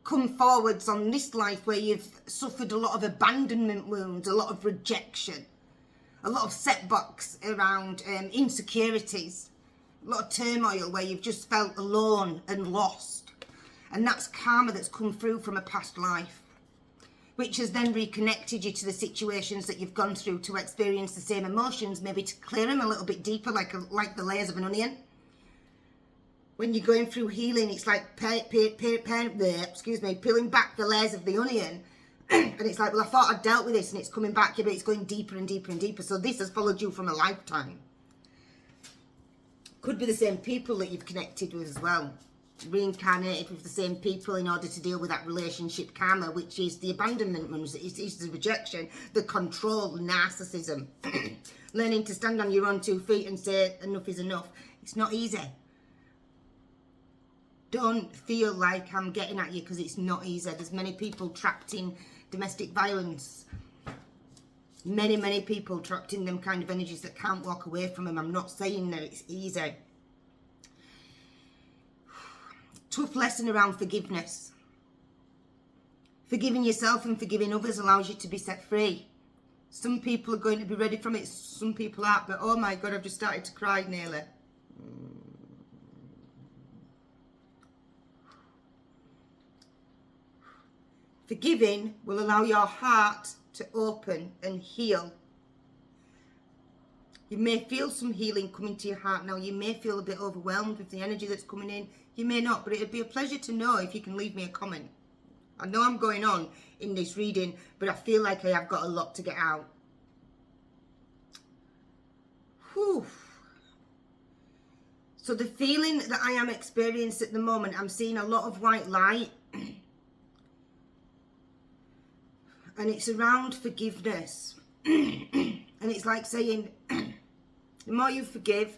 come forwards on this life where you've suffered a lot of abandonment wounds, a lot of rejection, a lot of setbacks around insecurities, a lot of turmoil where you've just felt alone and lost. And that's karma that's come through from a past life, which has then reconnected you to the situations that you've gone through to experience the same emotions, maybe to clear them a little bit deeper, like the layers of an onion. When you're going through healing, it's like peeling back the layers of the onion. And it's like, well, I thought I'd dealt with this, and it's coming back, yeah, but it's going deeper and deeper and deeper. So this has followed you from a lifetime. Could be the same people that you've connected with as well. Reincarnated with the same people in order to deal with that relationship karma, which is the abandonment wounds, it's the rejection, the control, the narcissism. Learning to stand on your own 2 feet and say enough is enough. It's not easy. Don't feel like I'm getting at you, because it's not easy. There's many people trapped in domestic violence. Many people trapped in them kind of energies that can't walk away from them. I'm not saying that it's easy. Tough lesson around forgiveness. Forgiving yourself and forgiving others allows you to be set free. Some people are going to be ready from it, some people aren't, but oh my God, I've just started to cry nearly. Forgiving will allow your heart to open and heal. You may feel some healing coming to your heart now. You may feel a bit overwhelmed with the energy that's coming in. You may not, but it'd be a pleasure to know if you can leave me a comment. I know I'm going on in this reading, but I feel like I have got a lot to get out. Whew. So the feeling that I am experiencing at the moment, I'm seeing a lot of white light. And it's around forgiveness. And it's like saying, the more you forgive,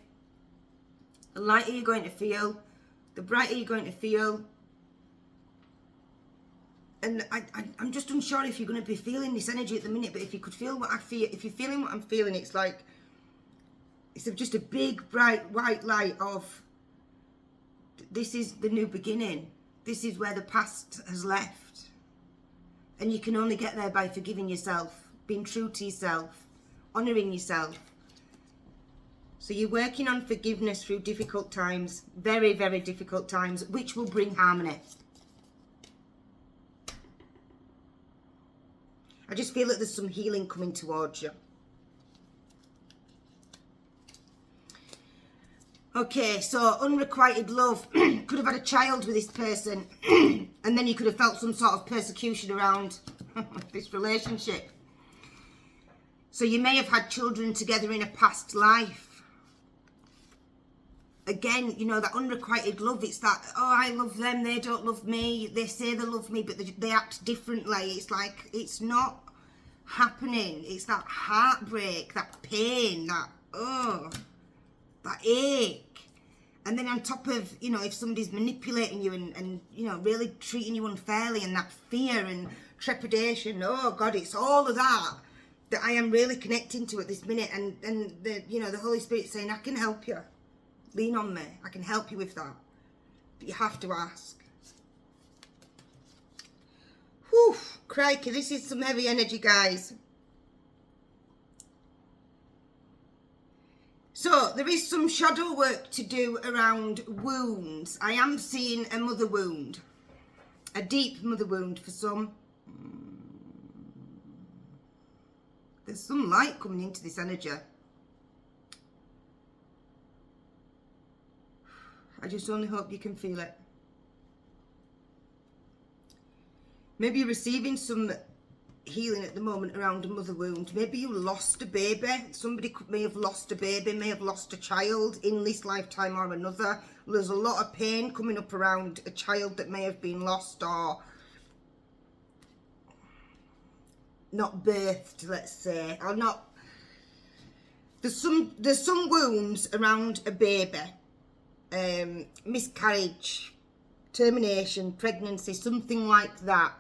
the lighter you're going to feel, the brighter you're going to feel. And I'm just unsure if you're going to be feeling this energy at the minute, but if you could feel what I feel, if you're feeling what I'm feeling, it's like, it's just a big, bright, white light of, this is the new beginning. This is where the past has left. And you can only get there by forgiving yourself, being true to yourself, honouring yourself. So you're working on forgiveness through difficult times, very, very difficult times, which will bring harmony. I just feel that there's some healing coming towards you. Okay, so unrequited love. Could have had a child with this person and then you could have felt some sort of persecution around this relationship. So you may have had children together in a past life. Again, you know, that unrequited love, it's that, oh, I love them, they don't love me. They say they love me, but they act differently. It's like, it's not happening. It's that heartbreak, that pain, that, oh, that ache. And then on top of, you know, if somebody's manipulating you and you know, really treating you unfairly, and that fear and trepidation, oh God, it's all of that I am really connecting to at this minute. And the, you know, the Holy Spirit saying, I can help you. Lean on me. I can help you with that. But you have to ask. Whew, crikey, this is some heavy energy, guys. So there is some shadow work to do around wounds. I am seeing a mother wound, a deep mother wound for some. There's some light coming into this energy. I just only hope you can feel it. Maybe you're receiving some healing at the moment around a mother wound. Maybe you lost a baby. Somebody may have lost a baby, may have lost a child in this lifetime or another. There's a lot of pain coming up around a child that may have been lost or not birthed, let's say, or not. There's some wounds around a baby. Miscarriage, termination, pregnancy, something like that.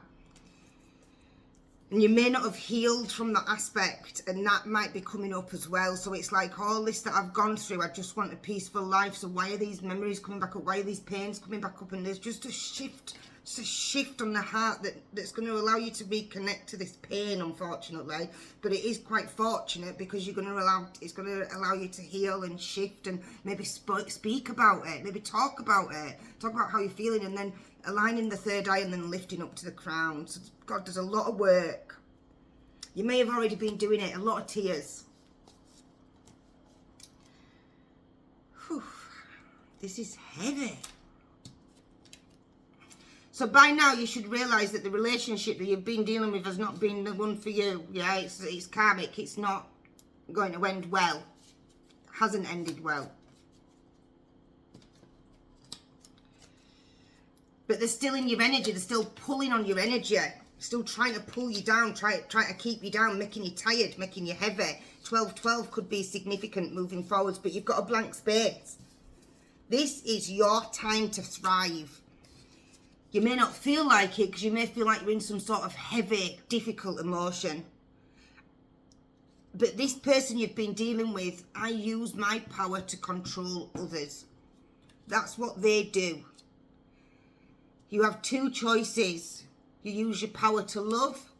And you may not have healed from that aspect, and that might be coming up as well. So it's like all this that I've gone through, I just want a peaceful life. So why are these memories coming back up? Why are these pains coming back up? And there's just a shift. It's a shift on the heart that's going to allow you to reconnect to this pain, unfortunately. But it is quite fortunate because it's going to allow you to heal and shift and maybe speak about it, maybe talk about it, talk about how you're feeling, and then aligning the third eye and then lifting up to the crown. So God, there's a lot of work. You may have already been doing it. A lot of tears. Whew. This is heavy. So by now you should realise that the relationship that you've been dealing with has not been the one for you. Yeah, it's karmic. It's not going to end well. It hasn't ended well. But they're still in your energy. They're still pulling on your energy. Still trying to pull you down, trying to keep you down, making you tired, making you heavy. 12-12 could be significant moving forwards, but you've got a blank space. This is your time to thrive. You may not feel like it because you may feel like you're in some sort of heavy, difficult emotion. But this person you've been dealing with, I use my power to control others. That's what they do. You have two choices. You use your power to love,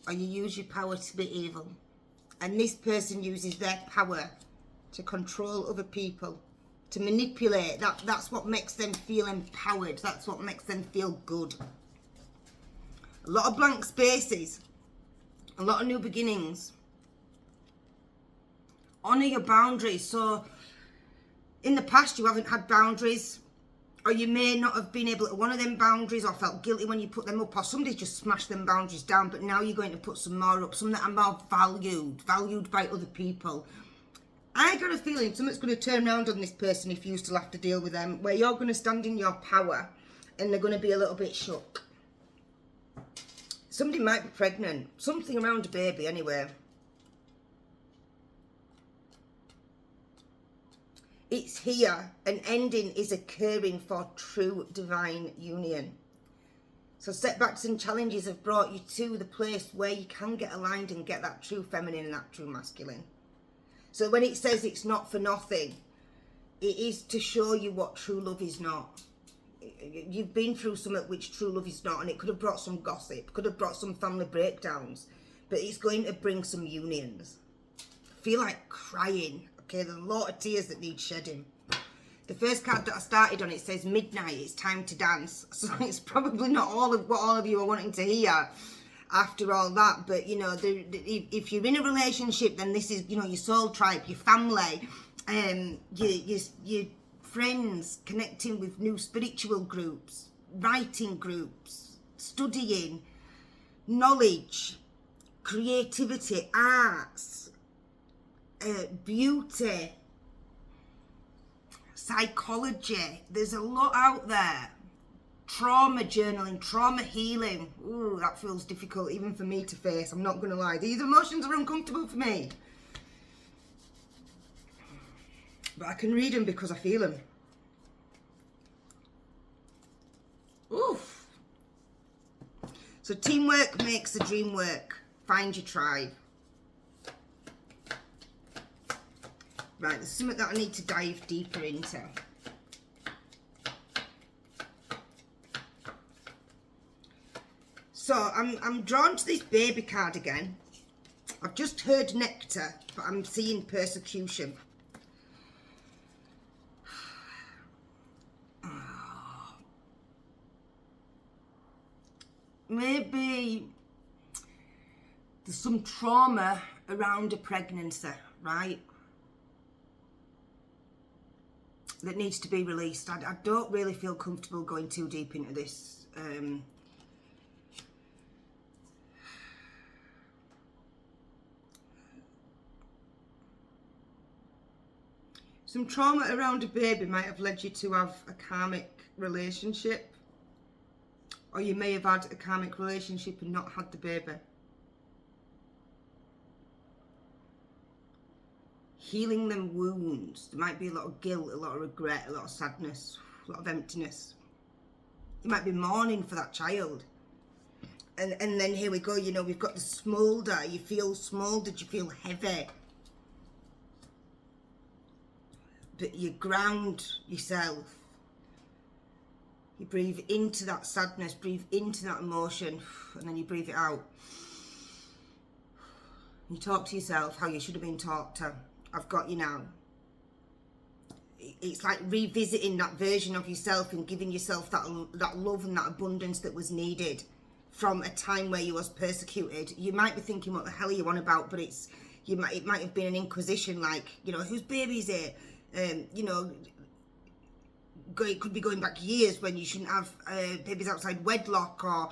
or you use your power to be evil. And this person uses their power to control other people, to manipulate. That's what makes them feel empowered. That's what makes them feel good. A lot of blank spaces, a lot of new beginnings. Honour your boundaries. So in the past you haven't had boundaries, or you may not have been able to honour them boundaries, or felt guilty when you put them up, or somebody just smashed them boundaries down, but now you're going to put some more up, some that are more valued by other people. I got a feeling something's going to turn around on this person if you still have to deal with them, where you're going to stand in your power and they're going to be a little bit shook. Somebody might be pregnant, something around a baby anyway. It's here. An ending is occurring for true divine union. So setbacks and challenges have brought you to the place where you can get aligned and get that true feminine and that true masculine. So when it says it's not for nothing, it is to show you what true love is not. You've been through something which true love is not, and it could have brought some gossip, could have brought some family breakdowns, but it's going to bring some unions. I feel like crying. Okay, there's a lot of tears that need shedding. The first card that I started on, it says midnight, it's time to dance. So it's probably not all of what all of you are wanting to hear after all that. But, you know, if you're in a relationship, then this is, you know, your soul tribe, your family, your friends, connecting with new spiritual groups, writing groups, studying, knowledge, creativity, arts, beauty, psychology. There's a lot out there. Trauma journaling, trauma healing. Ooh, that feels difficult even for me to face. I'm not going to lie. These emotions are uncomfortable for me. But I can read them because I feel them. Oof. So teamwork makes the dream work. Find your tribe. Right, there's something that I need to dive deeper into. So I'm drawn to this baby card again. I've just heard nectar, but I'm seeing persecution. Maybe there's some trauma around a pregnancy, right? That needs to be released. I don't really feel comfortable going too deep into this. Some trauma around a baby might have led you to have a karmic relationship, or you may have had a karmic relationship and not had the baby. Healing them wounds. There might be a lot of guilt, a lot of regret, a lot of sadness, a lot of emptiness. You might be mourning for that child. And then here we go, you know, we've got the smolder. You feel smoldered, you feel heavy. But you ground yourself. You breathe into that sadness, breathe into that emotion, and then you breathe it out. You talk to yourself how you should have been talked to. I've got you now. It's like revisiting that version of yourself and giving yourself that love and that abundance that was needed from a time where you was persecuted. You might be thinking, what the hell are you on about? But it might have been an inquisition, like, you know, whose baby is it? You know, it could be going back years when you shouldn't have babies outside wedlock, or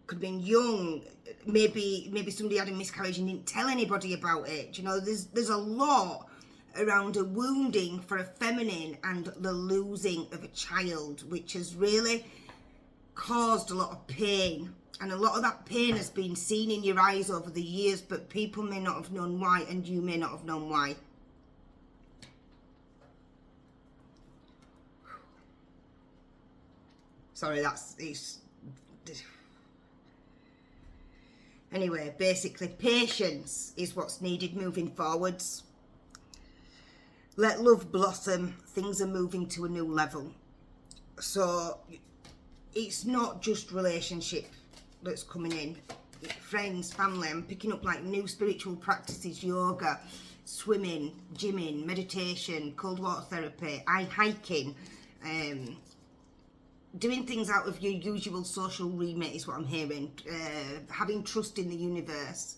could have been young. Maybe somebody had a miscarriage and didn't tell anybody about it. You know, there's a lot around a wounding for a feminine and the losing of a child, which has really caused a lot of pain. And a lot of that pain has been seen in your eyes over the years, but people may not have known why, and you may not have known why. Sorry, anyway, basically, patience is what's needed moving forwards. Let love blossom. Things are moving to a new level. So it's not just relationship that's coming in. Friends, family. I'm picking up like new spiritual practices, yoga, swimming, gymming, meditation, cold water therapy, hiking, doing things out of your usual social remit is what I'm hearing. Having trust in the universe.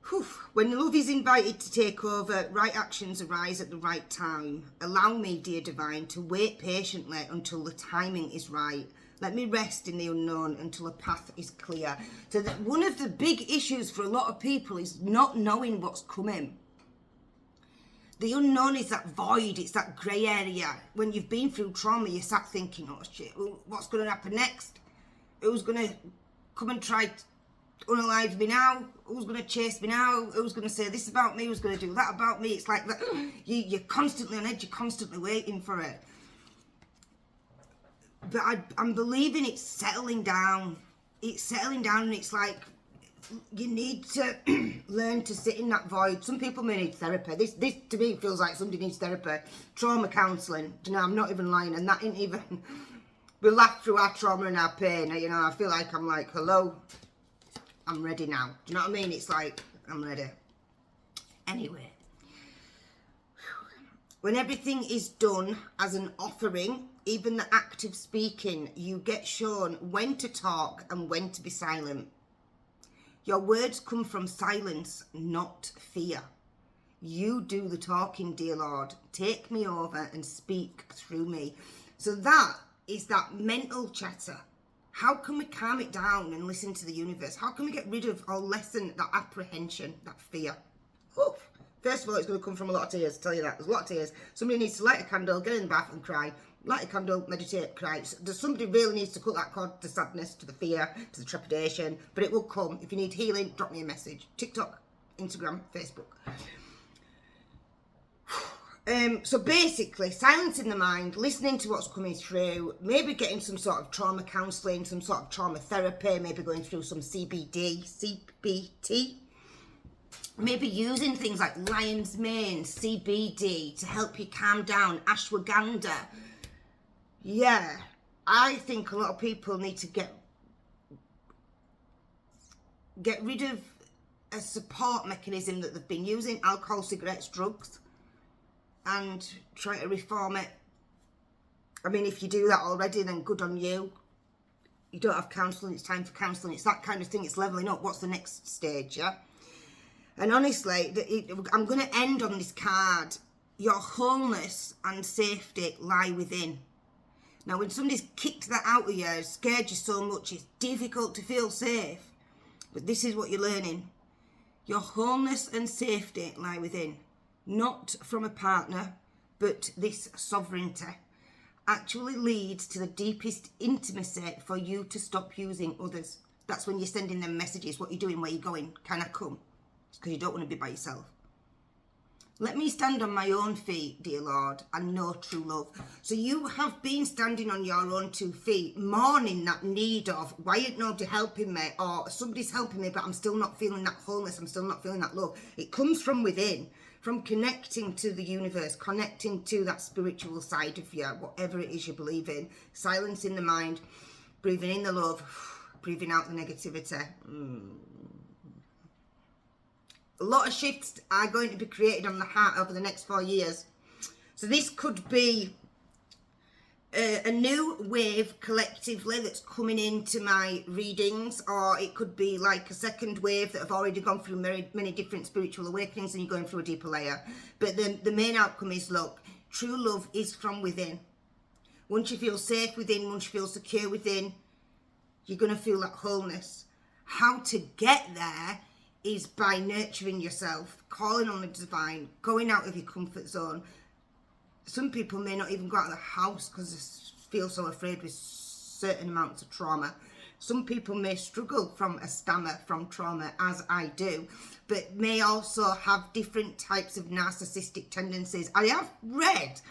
Whew. When love is invited to take over, right actions arise at the right time. Allow me, dear divine, to wait patiently until the timing is right. Let me rest in the unknown until a path is clear. So that one of the big issues for a lot of people is not knowing what's coming. The unknown is that void, it's that grey area. When you've been through trauma, you start thinking, oh shit, what's going to happen next? Who's going to come and try to unalive me now? Who's going to chase me now? Who's going to say this about me? Who's going to do that about me? It's like that. You're constantly on edge, you're constantly waiting for it. But I'm believing it's settling down. It's settling down, and it's like, you need to learn to sit in that void. Some people may need therapy. This to me feels like somebody needs therapy. Trauma counselling. You know, I'm not even lying. And that ain't even... We laugh through our trauma and our pain. You know, I feel like I'm like, hello, I'm ready now. Do you know what I mean? It's like, I'm ready. Anyway. When everything is done as an offering, even the act of speaking, you get shown when to talk and when to be silent. Your words come from silence, not fear. You do the talking, dear Lord. Take me over and speak through me. So that is that mental chatter. How can we calm it down and listen to the universe? How can we get rid of or lessen that apprehension, that fear? Oof. First of all, it's going to come from a lot of tears, tell you that. There's a lot of tears. Somebody needs to light a candle, get in the bath and cry. Light a candle, meditate, cry. Somebody really needs to cut that cord to sadness, to the fear, to the trepidation. But it will come. If you need healing, drop me a message. TikTok, Instagram, Facebook. So basically, silencing the mind, listening to what's coming through, maybe getting some sort of trauma counselling, some sort of trauma therapy, maybe going through some CBT. Maybe using things like lion's mane, CBD to help you calm down, ashwagandha. Yeah, I think a lot of people need to get rid of a support mechanism that they've been using, alcohol, cigarettes, drugs, and try to reform it. I mean, if you do that already, then good on you. You don't have counselling, it's time for counselling. It's that kind of thing, it's levelling up. What's the next stage, yeah? And honestly, I'm going to end on this card. Your wholeness and safety lie within. Now, when somebody's kicked that out of you, scared you so much, it's difficult to feel safe. But this is what you're learning. Your wholeness and safety lie within. Not from a partner, but this sovereignty actually leads to the deepest intimacy for you to stop using others. That's when you're sending them messages. What you're doing, where you're going, can I come? It's because you don't want to be by yourself. Let me stand on my own feet, dear Lord, and know true love. So you have been standing on your own 2 feet, mourning that need of, why ain't nobody helping me? Or somebody's helping me, but I'm still not feeling that wholeness. I'm still not feeling that love. It comes from within, from connecting to the universe, connecting to that spiritual side of you, whatever it is you believe in. Silencing the mind, breathing in the love, breathing out the negativity. A lot of shifts are going to be created on the heart over the next 4 years. So this could be a new wave collectively that's coming into my readings, or it could be like a second wave that have already gone through many different spiritual awakenings and you're going through a deeper layer. But the main outcome is, look, true love is from within. Once you feel safe within, once you feel secure within, you're going to feel that wholeness. How to get there is by nurturing yourself, calling on the divine, going out of your comfort zone. Some people may not even go out of the house because they feel so afraid with certain amounts of trauma. Some people may struggle from a stammer from trauma, as I do, but may also have different types of narcissistic tendencies. I have read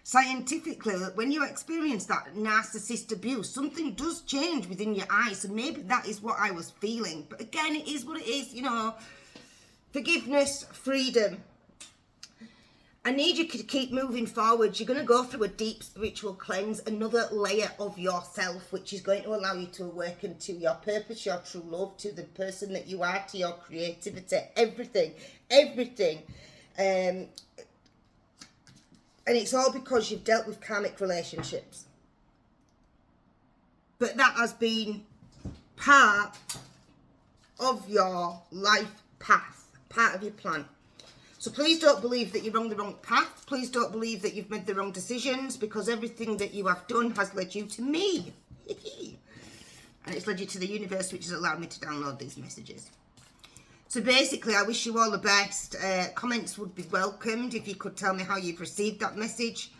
scientifically that when you experience that narcissist abuse, something does change within your eyes. So maybe that is what I was feeling. But again, it is what it is, you know. Forgiveness, freedom. I need you to keep moving forward. You're going to go through a deep spiritual cleanse, another layer of yourself, which is going to allow you to awaken to your purpose, your true love, to the person that you are, to your creativity, everything. And it's all because you've dealt with karmic relationships. But that has been part of your life path, part of your plan. So please don't believe that you're on the wrong path. Please don't believe that you've made the wrong decisions, because everything that you have done has led you to me. And it's led you to the universe, which has allowed me to download these messages. So basically, I wish you all the best. Comments would be welcomed if you could tell me how you've received that message.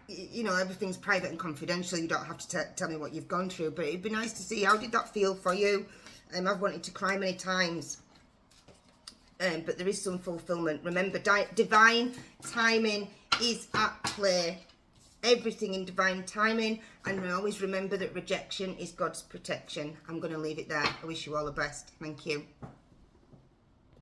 You know, everything's private and confidential. You don't have to tell me what you've gone through. But it'd be nice to see, how did that feel for you? I've wanted to cry many times. But there is some fulfillment. Remember, divine timing is at play. Everything in divine timing. And always remember that rejection is God's protection. I'm going to leave it there. I wish you all the best. Thank you.